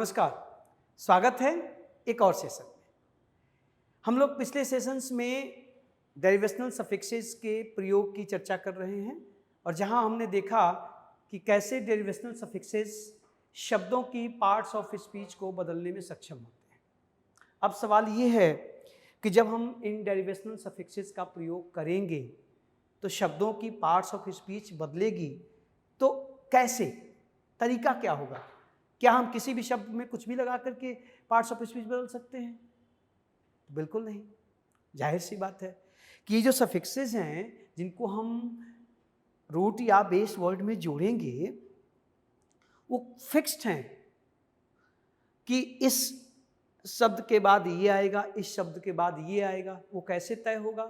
नमस्कार, स्वागत है एक और सेशन में। हम लोग पिछले सेशंस में डेरिवेशनल सफिक्सेस के प्रयोग की चर्चा कर रहे हैं और जहां हमने देखा कि कैसे डेरिवेशनल सफिक्सेस शब्दों की पार्ट्स ऑफ स्पीच को बदलने में सक्षम होते हैं। अब सवाल ये है कि जब हम इन डेरिवेशनल सफिक्सेस का प्रयोग करेंगे तो शब्दों की पार्ट्स ऑफ स्पीच बदलेगी, तो कैसे, तरीका क्या होगा? क्या हम किसी भी शब्द में कुछ भी लगा करके पार्ट्स ऑफ स्पीच बदल सकते हैं? बिल्कुल नहीं। जाहिर सी बात है कि ये जो सफिक्सेस हैं जिनको हम रूट या बेस वर्ड में जोड़ेंगे वो फिक्स्ड हैं कि इस शब्द के बाद ये आएगा, इस शब्द के बाद ये आएगा। वो कैसे तय होगा?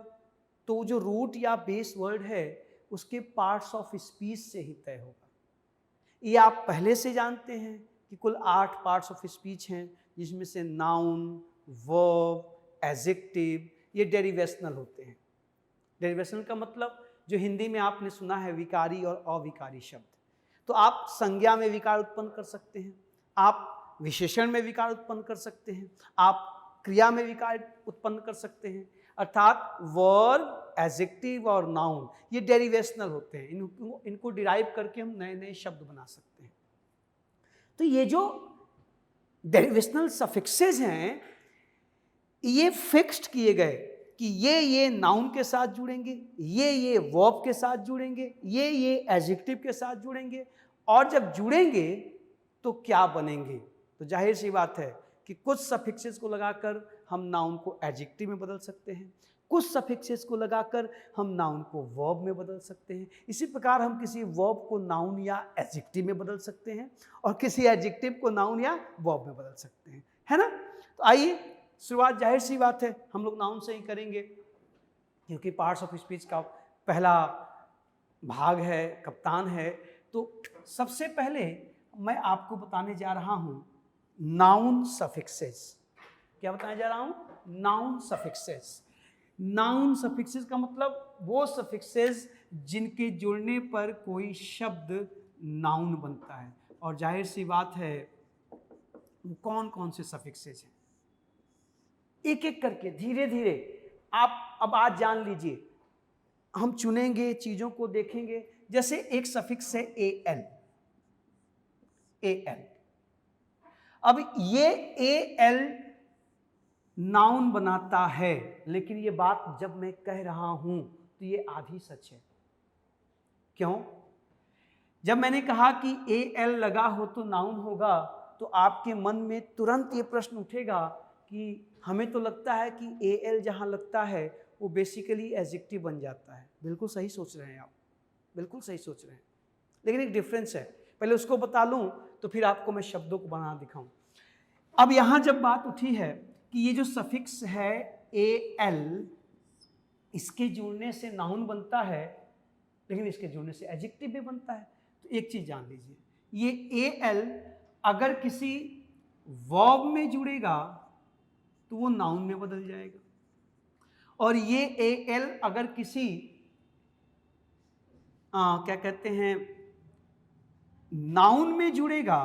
तो जो रूट या बेस वर्ड है उसके पार्ट्स ऑफ स्पीच से ही तय होगा। ये आप पहले से जानते हैं कि कुल 8 पार्ट्स ऑफ स्पीच हैं, जिसमें से नाउन, वर्ब, एडजेक्टिव ये डेरिवेशनल होते हैं। डेरिवेशनल का मतलब जो हिंदी में आपने सुना है विकारी और अविकारी शब्द। तो आप संज्ञा में विकार उत्पन्न कर सकते हैं, आप विशेषण में विकार उत्पन्न कर सकते हैं, आप क्रिया में विकार उत्पन्न कर सकते हैं। अर्थात वर्ब, एडजेक्टिव और नाउन ये डेरिवेशनल होते हैं। इनको डिराइव करके हम नए नए शब्द बना सकते हैं। तो ये जो डेरिवेशनल सफिक्सेस हैं ये फिक्स्ड किए गए कि ये नाउन के साथ जुड़ेंगे, ये वर्ब के साथ जुड़ेंगे, ये एडजेक्टिव के साथ जुड़ेंगे, और जब जुड़ेंगे तो क्या बनेंगे। तो जाहिर सी बात है कि कुछ सफिक्सेस को लगाकर हम नाउन को एडजेक्टिव में बदल सकते हैं, कुछ सफिक्सेस को लगाकर हम नाउन को वर्ब में बदल सकते हैं। इसी प्रकार हम किसी वर्ब को नाउन या एडजेक्टिव में बदल सकते हैं और किसी एडजेक्टिव को नाउन या वर्ब में बदल सकते हैं, है ना। तो आइए शुरुआत जाहिर सी बात है हम लोग नाउन से ही करेंगे, क्योंकि पार्ट्स ऑफ स्पीच का पहला भाग है, कप्तान है। तो सबसे पहले मैं आपको बताने जा रहा हूं नाउन सफिक्सेस। क्या बताने जा रहा हूं? Noun suffixes. नाउन सफिक्सेस का मतलब वो सफिक्सेस जिनके जुड़ने पर कोई शब्द नाउन बनता है। और जाहिर सी बात है कौन कौन से सफिक्सेस हैं, एक एक करके धीरे धीरे आप अब आज जान लीजिए। हम चुनेंगे, चीजों को देखेंगे। जैसे एक सफिक्स है एल। अब ये एल नाउन बनाता है, लेकिन ये बात जब मैं कह रहा हूं तो ये आधी सच है। क्यों? जब मैंने कहा कि एल लगा हो तो नाउन होगा, तो आपके मन में तुरंत ये प्रश्न उठेगा कि हमें तो लगता है कि एल जहां लगता है वो बेसिकली एडजेक्टिव बन जाता है। बिल्कुल सही सोच रहे हैं आप, बिल्कुल सही सोच रहे हैं, लेकिन एक डिफरेंस है। पहले उसको बता लूं तो फिर आपको मैं शब्दों को बना दिखाऊं। अब यहां जब बात उठी है कि ये जो सफिक्स है एल, इसके जुड़ने से नाउन बनता है, लेकिन इसके जुड़ने से एडजेक्टिव भी बनता है। तो एक चीज जान लीजिए, ये एल अगर किसी वर्ब में जुड़ेगा तो वो नाउन में बदल जाएगा, और ये एल अगर किसी क्या कहते हैं नाउन में जुड़ेगा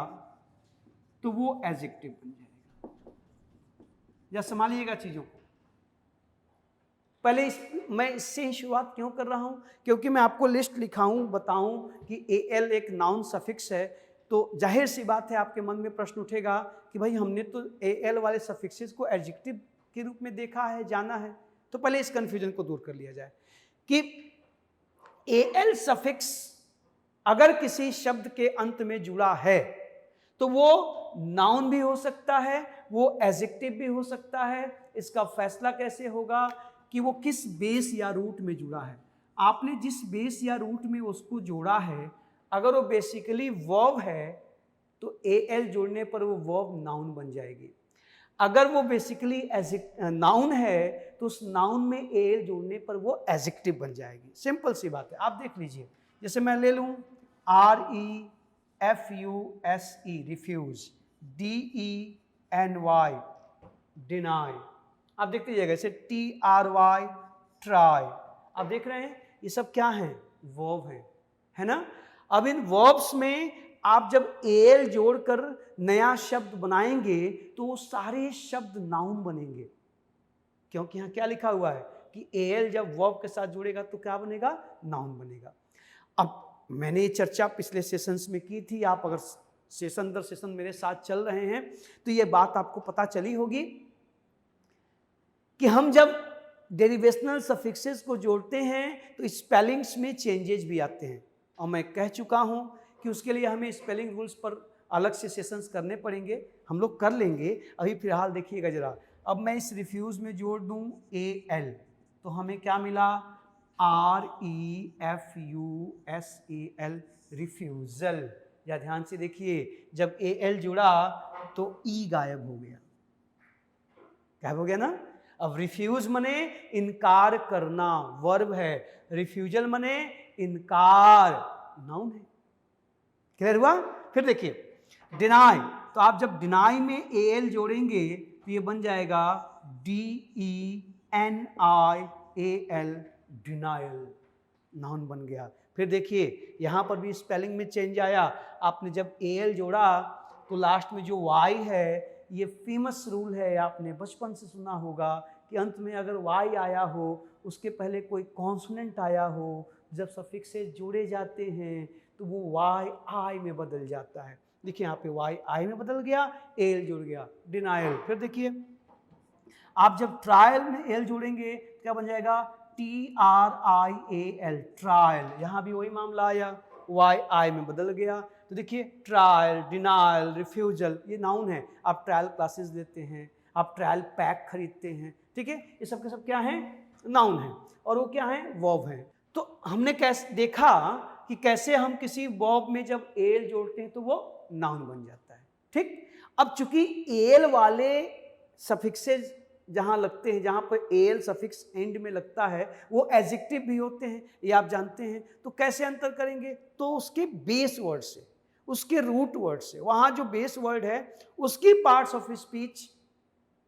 तो वो एडजेक्टिव बन जाएगा। या संभालिएगा चीजों को। पहले मैं इससे ही शुरुआत क्यों कर रहा हूं? क्योंकि मैं आपको लिस्ट लिखाऊं, बताऊं कि एल एक नाउन सफिक्स है, तो जाहिर सी बात है आपके मन में प्रश्न उठेगा कि भाई हमने तो एल वाले सफिक्सेस को एडजेक्टिव के रूप में देखा है, जाना है। तो पहले इस कंफ्यूजन को दूर कर लिया जाए कि एल सफिक्स अगर किसी शब्द के अंत में जुड़ा है तो वो नाउन भी हो सकता है, वो एडजेक्टिव भी हो सकता है। इसका फैसला कैसे होगा कि वो किस बेस या रूट में जुड़ा है। आपने जिस बेस या रूट में उसको जोड़ा है, अगर वो बेसिकली वर्ब है तो एल जोड़ने पर वो वर्ब नाउन बन जाएगी। अगर वो बेसिकली नाउन है तो उस नाउन में एल जोड़ने पर वो एडजेक्टिव बन जाएगी। सिंपल सी बात है, आप देख लीजिए। जैसे मैं ले लूं REFUSE रिफ्यूज, DENY डिनाई। आप देख लीजिएगा। जैसे TRY ट्राई। आप देख रहे हैं ये सब क्या हैं? वर्ब हैं, है ना। अब इन वर्ब्स में आप जब एल जोड़कर नया शब्द बनाएंगे तो वो सारे शब्द नाउन बनेंगे, क्योंकि यहाँ क्या लिखा हुआ है कि एल जब वर्ब के साथ जुड़ेगा तो क्या बनेगा, नाउन बनेगा। अब मैंने ये चर्चा पिछले सेशंस में की थी, आप अगर सेशन दर सेशन मेरे साथ चल रहे हैं तो ये बात आपको पता चली होगी कि हम जब डेरिवेशनल सफिक्सेस को जोड़ते हैं तो स्पेलिंग्स में चेंजेस भी आते हैं, और मैं कह चुका हूं कि उसके लिए हमें स्पेलिंग रूल्स पर अलग से सेशंस करने पड़ेंगे, हम लोग कर लेंगे। अभी फिलहाल देखिएगा जरा, अब मैं इस रिफ्यूज में जोड़ दूं AL तो हमें क्या मिला, REFUSAL, रिफ्यूजल। या ध्यान से देखिए, जब AL जुड़ा तो E गायब हो गया, गायब हो गया ना। अब रिफ्यूज मने इनकार करना, वर्ब है, रिफ्यूजल मने इनकार, नाउन है। क्लियर हुआ? फिर देखिए डिनाई, तो आप जब डिनाई में AL जोड़ेंगे तो ये बन जाएगा DENIAL, डिनायल, नाउन बन गया। फिर देखिए यहां पर भी स्पेलिंग में चेंज आया, आपने जब AL जोड़ा तो लास्ट में जो Y है, ये फेमस रूल है, आपने बचपन से सुना होगा कि अंत में अगर Y आया हो, उसके पहले कोई कॉन्सोनेंट आया हो, जब सफिक्सेस जोड़े जाते हैं तो वो Y I में बदल जाता है। देखिए यहाँ पे Y I में बदल गया, AL जुड़ गया, डिनायल। फिर देखिए आप जब ट्रायल में L जोड़ेंगे क्या बन जाएगा, TRIAL, ट्रायल। यहाँ भी वही मामला आया, Y I में बदल गया। तो देखिए ट्रायल, डिनायल, रिफ्यूजल, ये नाउन है। आप ट्रायल क्लासेस लेते हैं, आप ट्रायल पैक खरीदते हैं, ठीक है, ये सब के सब क्या है, नाउन है, और वो क्या है, वर्ब है। तो हमने कैसे देखा कि कैसे हम किसी वर्ब में जब एल जोड़ते हैं तो वो नाउन बन जाता है, ठीक। अब चूंकि एल वाले सफिक्सेस जहां लगते हैं, जहां पर एल सफिक्स एंड में लगता है, वो एडजेक्टिव भी होते हैं, ये आप जानते हैं। तो कैसे अंतर करेंगे, तो उसके बेस वर्ड से, उसके रूट वर्ड से, वहां जो बेस वर्ड है उसकी पार्ट्स ऑफ स्पीच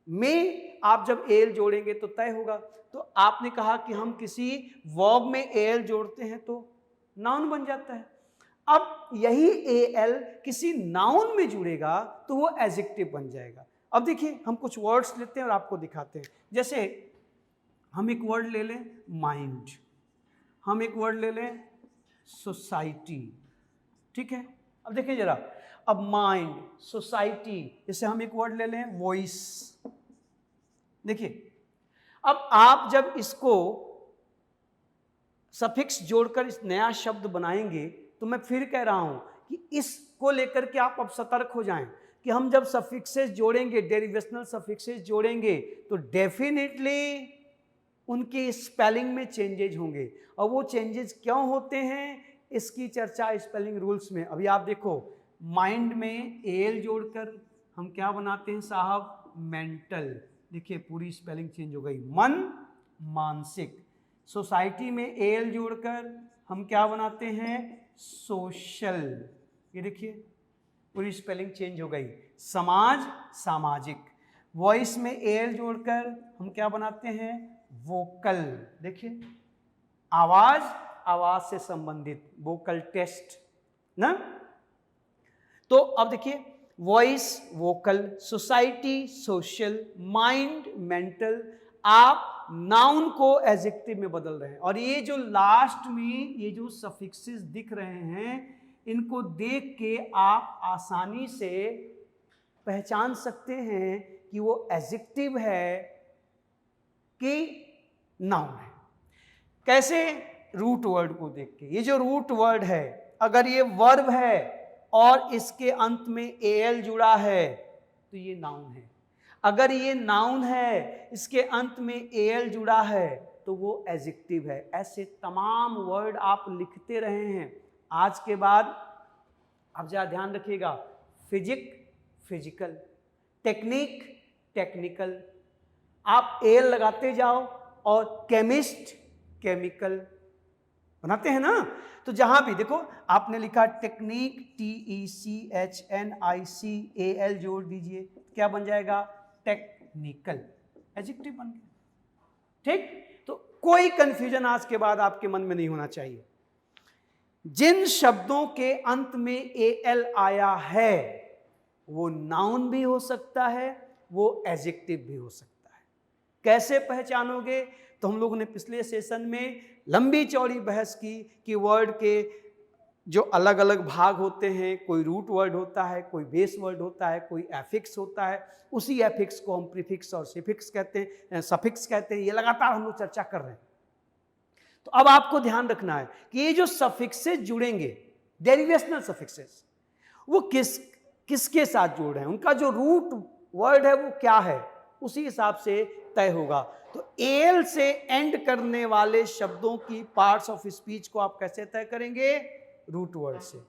में आप जब एल जोड़ेंगे तो तय होगा। तो आपने कहा कि हम किसी वर्ब में एल जोड़ते हैं तो नाउन बन जाता है। अब यही एल किसी नाउन में जुड़ेगा तो वो एडजेक्टिव बन जाएगा। अब देखिए हम कुछ वर्ड्स लेते हैं और आपको दिखाते हैं। जैसे हम एक वर्ड ले लें माइंड, हम एक वर्ड ले लें सोसाइटी, ठीक है। अब देखिए जरा, अब माइंड, सोसाइटी, जैसे हम एक वर्ड ले लें वॉइस। देखिए अब आप जब इसको सफिक्स जोड़कर इस नया शब्द बनाएंगे तो मैं फिर कह रहा हूं कि इसको लेकर के आप अब सतर्क हो जाएं कि हम जब सफिक्सेस जोड़ेंगे, डेरिवेशनल सफिक्सेस जोड़ेंगे तो डेफिनेटली उनकी स्पेलिंग में चेंजेज होंगे। और वो चेंजेस क्यों होते हैं इसकी चर्चा स्पेलिंग रूल्स में। अभी आप देखो, माइंड में एल जोड़कर हम क्या बनाते हैं साहब, मेंटल। देखिए पूरी स्पेलिंग चेंज हो गई, मन, मानसिक। सोसाइटी में एल जोड़कर हम क्या बनाते हैं, सोशल। ये देखिए पूरी स्पेलिंग चेंज हो गई, समाज, सामाजिक। वॉइस में एल जोड़कर हम क्या बनाते हैं, वोकल। देखिए आवाज, आवाज से संबंधित, वोकल टेस्ट ना। तो अब देखिए voice, vocal, society, social, mind, mental, आप नाउन को एडजेक्टिव में बदल रहे हैं। और ये जो लास्ट में ये जो सफिक्सेस दिख रहे हैं, इनको देख के आप आसानी से पहचान सकते हैं कि वो एडजेक्टिव है कि नाउन है। कैसे, रूट वर्ड को देख के। ये जो रूट वर्ड है, अगर ये वर्ब है और इसके अंत में एल जुड़ा है तो ये नाउन है। अगर ये नाउन है, इसके अंत में एल जुड़ा है तो वो एडजेक्टिव है। ऐसे तमाम वर्ड आप लिखते रहे हैं। आज के बाद आप जरा ध्यान रखिएगा, फिजिक, फिजिकल, टेक्निक, टेक्निकल, आप एल लगाते जाओ, और केमिस्ट, केमिकल बनाते हैं ना। तो जहां भी देखो आपने लिखा टेक्निक, TECHNICAL जोड़ दीजिए, क्या बन जाएगा, टेक्निकल, एडजेक्टिव बन गया, ठीक। तो कोई कंफ्यूजन आज के बाद आपके मन में नहीं होना चाहिए। जिन शब्दों के अंत में एल आया है वो नाउन भी हो सकता है, वो एडजेक्टिव भी हो सकता है। कैसे पहचानोगे? तो हम लोगों ने पिछले सेशन में लंबी चौड़ी बहस की कि वर्ड के जो अलग अलग भाग होते हैं, कोई रूट वर्ड होता है, कोई बेस वर्ड होता है, कोई एफिक्स होता है, उसी एफिक्स को हम प्रीफिक्स और सफिक्स कहते हैं, सफिक्स कहते हैं। ये लगातार हम लोग चर्चा कर रहे हैं। तो अब आपको ध्यान रखना है कि ये जो सफिक्सेस जुड़ेंगे, डेरिवेशनल सफिक्सेस, वो किसके साथ जुड़ रहे हैं, उनका जो रूट वर्ड है वो क्या है, उसी हिसाब से तय होगा। तो एल से एंड करने वाले शब्दों की पार्ट्स ऑफ स्पीच को आप कैसे तय करेंगे? रूट वर्ड से।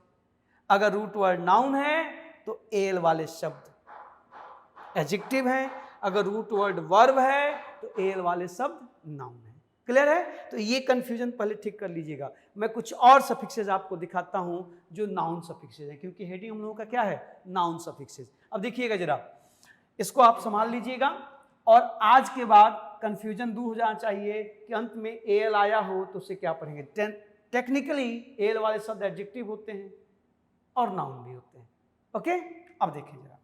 अगर रूट वर्ड नाउन है तो एल वाले शब्द एडजेक्टिव है, अगर रूट वर्ड वर्ब है तो एल वाले शब्द नाउन है। क्लियर है? तो ये कंफ्यूजन पहले ठीक कर लीजिएगा। मैं कुछ और सफिक्सेस आपको दिखाता हूं जो नाउन सफिक्सेस हैं, क्योंकि हेडिंग हम लोगों का क्या है? Noun suffixes. अब देखिएगा जरा, इसको आप संभाल लीजिएगा और आज के बाद कंफ्यूजन दूर हो जाना चाहिए कि अंत में एल आया हो तो उसे क्या पढ़ेंगे। टेक्निकली एल वाले शब्द एडजेक्टिव होते हैं और नाउन भी होते हैं। ओके, अब देखिए जरा,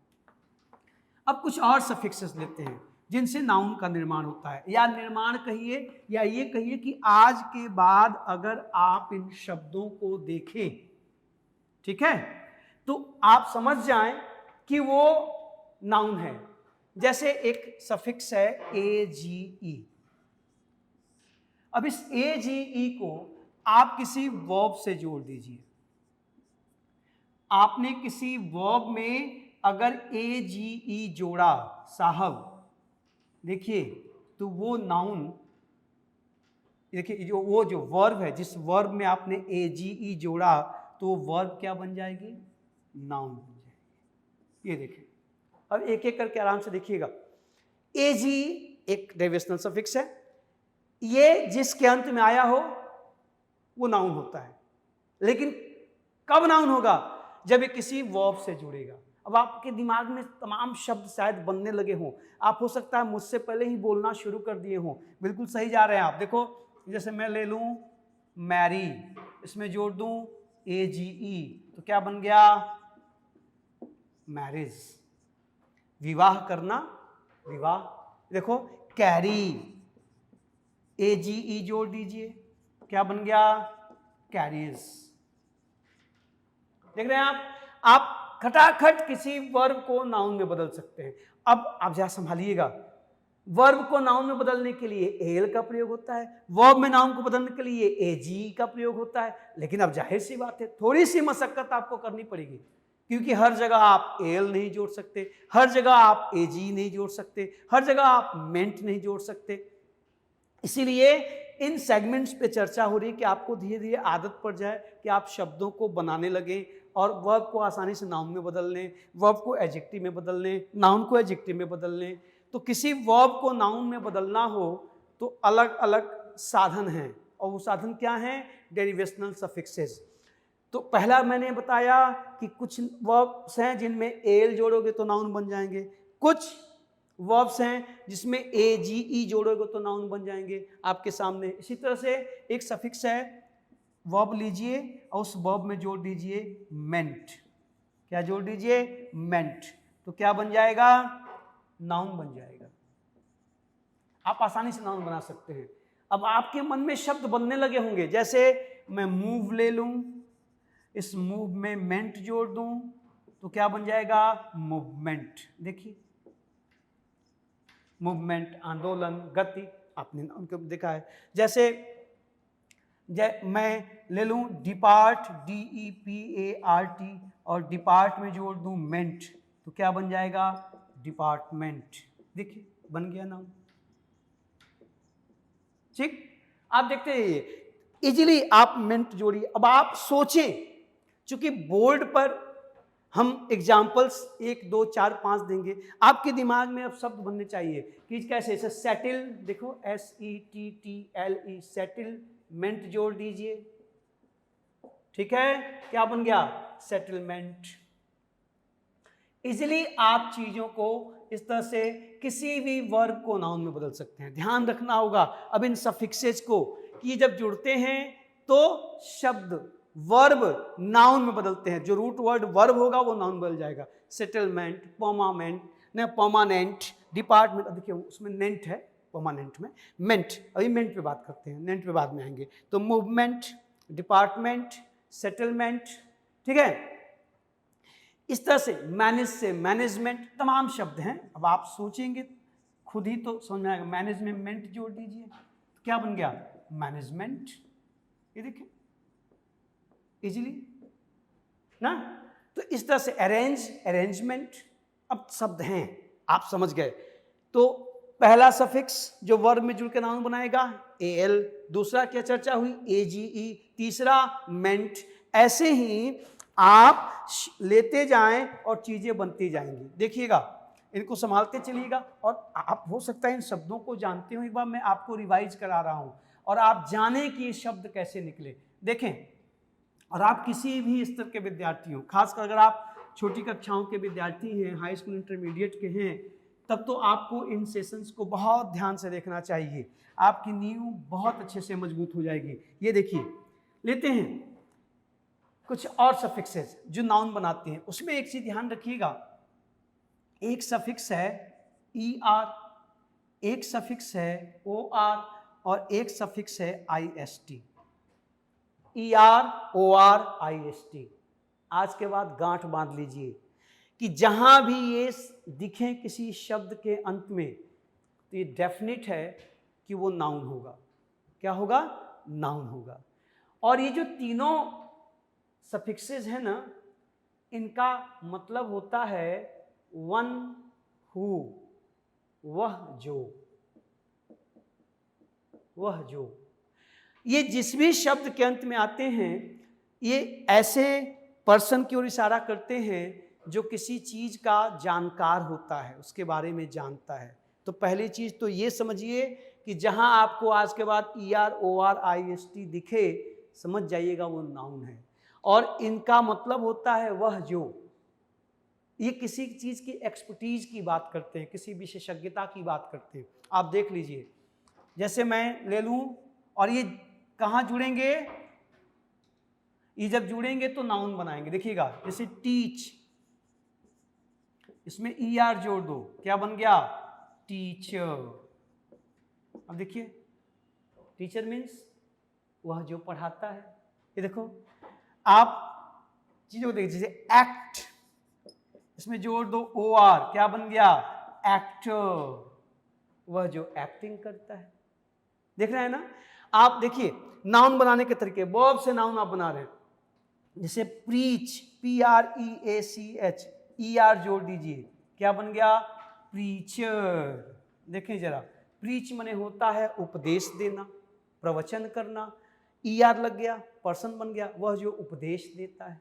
अब कुछ और सफिक्सेस लेते हैं जिनसे नाउन का निर्माण होता है, या निर्माण कहिए या ये कहिए कि आज के बाद अगर आप इन शब्दों को देखें, ठीक है, तो आप समझ जाएं कि वो नाउन है। जैसे एक सफिक्स है AGE। अब इस AGE को आप किसी वर्ब से जोड़ दीजिए। आपने किसी वर्ब में अगर AGE जोड़ा साहब, देखिए, तो वो नाउन, देखिए जो वर्ब है, जिस वर्ब में आपने AGE जोड़ा तो वो वर्ब क्या बन जाएगी? नाउन बन जाएगी। ये देखिए, अब एक एक करके आराम से देखिएगा। AG एक डेरिवेशनल सफिक्स है, ये जिसके अंत में आया हो वो नाउन होता है। लेकिन कब नाउन होगा? जब ये किसी वर्ब से जुड़ेगा। अब आपके दिमाग में तमाम शब्द शायद बनने लगे हों, आप हो सकता है मुझसे पहले ही बोलना शुरू कर दिए हों। बिल्कुल सही जा रहे हैं आप। देखो, जैसे मैं ले लूं मैरी, इसमें जोड़ दूं AGE, तो क्या बन गया? मैरिज, विवाह करना, विवाह। देखो कैरी, AGE जोड़ दीजिए, क्या बन गया? कैरीज। देख रहे हैं आप खटाखट किसी वर्ब को नाउन में बदल सकते हैं। अब आप जरा संभालिएगा, वर्ब को नाउन में बदलने के लिए एल का प्रयोग होता है, वर्ब में नाउन को बदलने के लिए AGE का प्रयोग होता है। लेकिन अब जाहिर सी बात है, थोड़ी सी मशक्कत आपको करनी पड़ेगी, क्योंकि हर जगह आप एल नहीं जोड़ सकते, हर जगह आप AGE नहीं जोड़ सकते, हर जगह आप मेंट नहीं जोड़ सकते। इसीलिए इन सेगमेंट्स पे चर्चा हो रही है कि आपको धीरे धीरे आदत पड़ जाए कि आप शब्दों को बनाने लगें और वर्ब को आसानी से नाउन में बदल लें, वर्ब को एडजेक्टिव में बदल लें, नाउन को एडजेक्टिव में बदल लें। तो किसी वर्ब को नाउन में बदलना हो तो अलग अलग साधन हैं, और वो साधन क्या हैं? Derivational suffixes. तो पहला मैंने बताया कि कुछ वर्ब्स हैं जिनमें एल जोड़ोगे तो नाउन बन जाएंगे, कुछ वर्ब्स हैं जिसमें AGE जोड़ोगे तो नाउन बन जाएंगे आपके सामने। इसी तरह से एक सफिक्स है, वर्ब लीजिए और उस वर्ब में जोड़ दीजिए मेंट। क्या जोड़ दीजिए? मेंट। तो क्या बन जाएगा? नाउन बन जाएगा। आप आसानी से नाउन बना सकते हैं। अब आपके मन में शब्द बनने लगे होंगे, जैसे मैं मूव ले लूं, इस मूव में मेंट जोड़ दूं तो क्या बन जाएगा? मूवमेंट। देखिए, मूवमेंट, आंदोलन, गति, आपने उनको देखा है। जैसे मैं ले लूं डिपार्ट, DEPART, और डिपार्ट में जोड़ दूं मेंट तो क्या बन जाएगा? डिपार्टमेंट। देखिए, बन गया नाउन। ठीक, आप देखते रहिए, इजीली आप मेंट जोड़िए। अब आप सोचें, चूंकि बोर्ड पर हम एग्जाम्पल्स 1 2 4 5 देंगे, आपके दिमाग में अब शब्द बनने चाहिए कि कैसे। सेटल, देखो SETTLE, सेटलमेंट जोड़ दीजिए, ठीक है, क्या बन गया? सेटलमेंट। इजीली आप चीजों को इस तरह से किसी भी वर्ब को नाउन में बदल सकते हैं। ध्यान रखना होगा अब इन सफिक्सेस को कि जब जुड़ते हैं तो शब्द वर्ब नाउन में बदलते हैं, जो रूट वर्ड वर्ब होगा वो नाउन बदल जाएगा। सेटलमेंट, परमानेंट, डिपार्टमेंट, देखिए उसमें नेंट है, परमानेंट में मेंट, अभी मेंट पे बात करते हैं, नेंट पे बाद में आएंगे। तो मूवमेंट, डिपार्टमेंट, सेटलमेंट, ठीक है। इस तरह से मैनेजमेंट, तमाम शब्द हैं। अब आप सोचेंगे खुद ही तो समझ में आएगा। मैनेजमेंट जोड़ दीजिए तो क्या बन गया, मैनेजमेंट। ये देखिए इजीली ना। तो इस तरह से अरेंजमेंट, अब शब्द हैं, आप समझ गए। तो पहला सफिक्स जो वर्ब में जुड़ के नाउन बनाएगा एल, दूसरा क्या चर्चा हुई एजीई, तीसरा मेंट। ऐसे ही आप लेते जाएं और चीजें बनती जाएंगी। देखिएगा, इनको संभालते चलिएगा। और आप हो सकता है इन शब्दों को जानते हो, एक बार मैं आपको रिवाइज करा रहा हूं और आप जाने कि ये शब्द कैसे निकले। देखें, और आप किसी भी स्तर के विद्यार्थी हो, खासकर अगर आप छोटी कक्षाओं के विद्यार्थी हैं, हाई स्कूल इंटरमीडिएट के हैं, तब तो आपको इन सेशंस को बहुत ध्यान से देखना चाहिए। आपकी नींव बहुत अच्छे से मजबूत हो जाएगी। ये देखिए, लेते हैं कुछ और सफिक्सेस जो नाउन बनाते हैं। उसमें एक चीज ध्यान रखिएगा, एक सफिक्स है ई आर, एक सफिक्स है ओ आर, और एक सफिक्स है I S T. E R, O R, I S T. आज के बाद गांठ बांध लीजिए कि जहां भी ये दिखे किसी शब्द के अंत में, तो ये डेफिनेट है कि वो नाउन होगा। क्या होगा, नाउन होगा। और ये जो तीनों सफिक्सेस हैं ना, इनका मतलब होता है वन हु, वह जो, वह जो। ये जिस भी शब्द के अंत में आते हैं, ये ऐसे पर्सन की ओर इशारा करते हैं जो किसी चीज का जानकार होता है, उसके बारे में जानता है। तो पहली चीज तो ये समझिए कि जहां आपको आज के बाद E R, O R, I S T दिखे, समझ जाइएगा वो नाउन है। और इनका मतलब होता है वह जो। ये किसी चीज की एक्सपर्टीज की बात करते हैं, किसी विशेषज्ञता की बात करते हैं। आप देख लीजिए, जैसे मैं ले लूं, और ये कहां जुड़ेंगे, ये जब जुड़ेंगे तो नाउन बनाएंगे। देखिएगा, जैसे टीच, इसमें ई आर जोड़ दो, क्या बन गया, टीचर। अब देखिए, टीचर मीन्स वह जो पढ़ाता है। ये देखो, आप चीजों को देखिए, जैसे एक्ट, इसमें जोड़ दो ओ आर, क्या बन गया, एक्टर, वह जो एक्टिंग करता है। देख रहे हैं ना। आप देखिए नाउन बनाने के तरीके, वर्ब से नाउन आप बना रहे हैं। जैसे प्रीच, पी आर ई ए सी एच, ई आर जोड़ दीजिए, क्या बन गया, प्रीचर। देखें जरा, प्रीच मने होता है उपदेश देना, प्रवचन करना। ई आर लग गया, पर्सन बन गया, वह जो उपदेश देता है।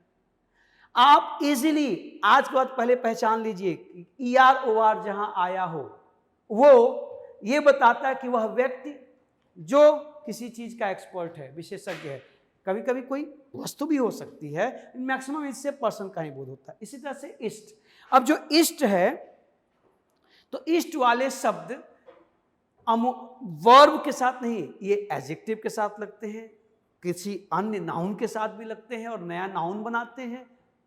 आप इजीली आज के बाद पहले पहचान लीजिए, ई आर ओ आर जहां आया हो, वो ये बताता है कि वह व्यक्ति जो किसी चीज का एक्सपर्ट है, विशेषज्ञ है। कभी कभी कोई वस्तु भी हो सकती है, मैक्सिमम इससे पर्सन का ही बोध होता है। इसी तरह से इष्ट। अब जो इष्ट है, तो इष्ट वाले शब्द वर्ब के साथ नहीं, ये एडजेक्टिव के साथ लगते हैं, किसी अन्य नाउन के साथ भी लगते हैं और नया नाउन बनाते हैं।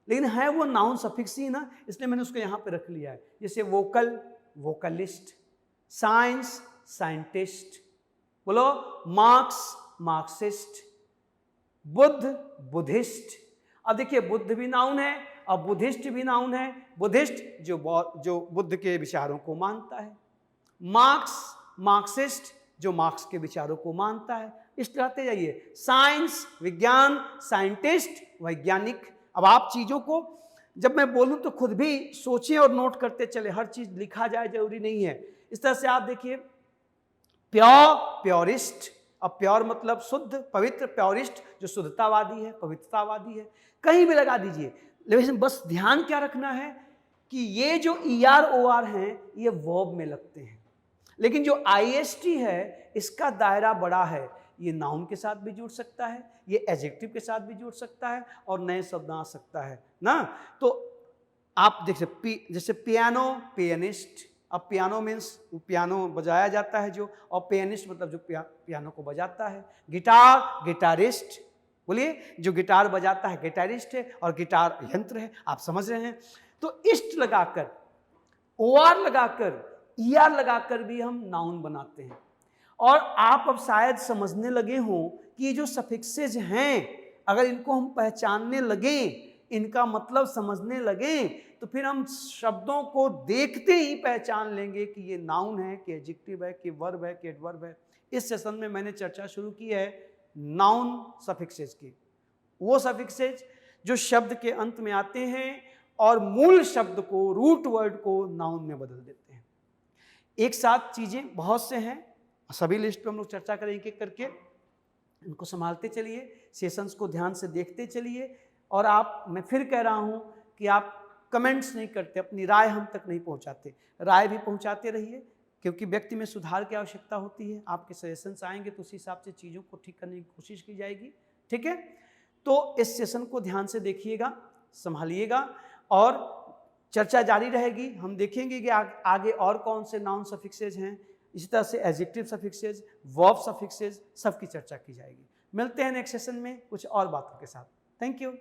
लेकिन है वो नाउन सफिक्स ही ना, इसलिए मैंने उसको यहां पे रख लिया है। जैसे वोकल, वोकलिस्ट, साइंस, साइंटिस्ट, बोलो मार्क्स, मार्क्सिस्ट, बुद्ध, बुद्धिस्ट। अब देखिए, बुद्ध भी नाउन है और बुद्धिस्ट भी नाउन है। बुद्धिस्ट जो बुद्ध के विचारों को मानता है, मार्क्स, मार्क्सिस्ट जो मार्क्स के विचारों को मानता है। इस तरह से जाइए, साइंस, विज्ञान, साइंटिस्ट, वैज्ञानिक। अब आप चीजों को जब मैं बोलूं तो खुद भी सोचें और नोट करते चले, हर चीज लिखा जाए जरूरी नहीं है। इस तरह से आप देखिए, प्योर, प्योरिस्ट। अब प्योर मतलब शुद्ध, पवित्र, प्योरिस्ट जो शुद्धतावादी है, पवित्रतावादी है। कहीं भी लगा दीजिए, लेकिन बस ध्यान क्या रखना है कि ये जो ई आर ओ आर हैं, ये वर्ब में लगते हैं। लेकिन जो आई एस टी है, इसका दायरा बड़ा है। ये नाउन के साथ भी जुड़ सकता है, ये एडजेक्टिव के साथ भी जुड़ सकता है, और नए शब्द आ सकता है ना। तो आप देख सकते, जैसे पियानो, पियानिस्ट। अब पियानो मीन्स पियानो बजाया जाता है जो, और पियानिस्ट मतलब जो पियानो को बजाता है। गिटार, गिटारिस्ट, बोलिए, जो गिटार बजाता है गिटारिस्ट है और गिटार यंत्र है, आप समझ रहे हैं। तो इस्ट लगाकर, OR लगाकर, ER लगाकर भी हम नाउन बनाते हैं। और आप अब शायद समझने लगे हों कि ये जो सफिक्सेज हैं, अगर इनको हम पहचानने लगें, इनका मतलब समझने लगें, तो फिर हम शब्दों को देखते ही पहचान लेंगे कि ये नाउन है, कि एडजेक्टिव है, कि वर्ब है, कि एडवर्ब है। इस सेशन में मैंने चर्चा शुरू की है नाउन सफिक्सेज की, वो सफिक्सेज जो शब्द के अंत में आते हैं और मूल शब्द को, रूट वर्ड को नाउन में बदल देते हैं। एक साथ चीजें बहुत से हैं, सभी लिस्ट पे हम लोग चर्चा करें एक एक करके, इनको संभालते चलिए, सेशंस को ध्यान से देखते चलिए। और आप, मैं फिर कह रहा हूं कि आप कमेंट्स नहीं करते, अपनी राय हम तक नहीं पहुंचाते, राय भी पहुंचाते रहिए, क्योंकि व्यक्ति में सुधार की आवश्यकता होती है। आपके सजेशंस आएंगे तो उस हिसाब से चीज़ों को ठीक करने की कोशिश की जाएगी, ठीक है। तो इस सेशन को ध्यान से देखिएगा, संभालिएगा, और चर्चा जारी रहेगी। हम देखेंगे कि आगे और कौन से नाउन सफिक्सेज हैं, इसी तरह से एडजेक्टिव सफिक्सेज, वर्ब सफिक्सेज, सबकी चर्चा की जाएगी। मिलते हैं नेक्स्ट सेशन में कुछ और बातों के साथ। Thank you.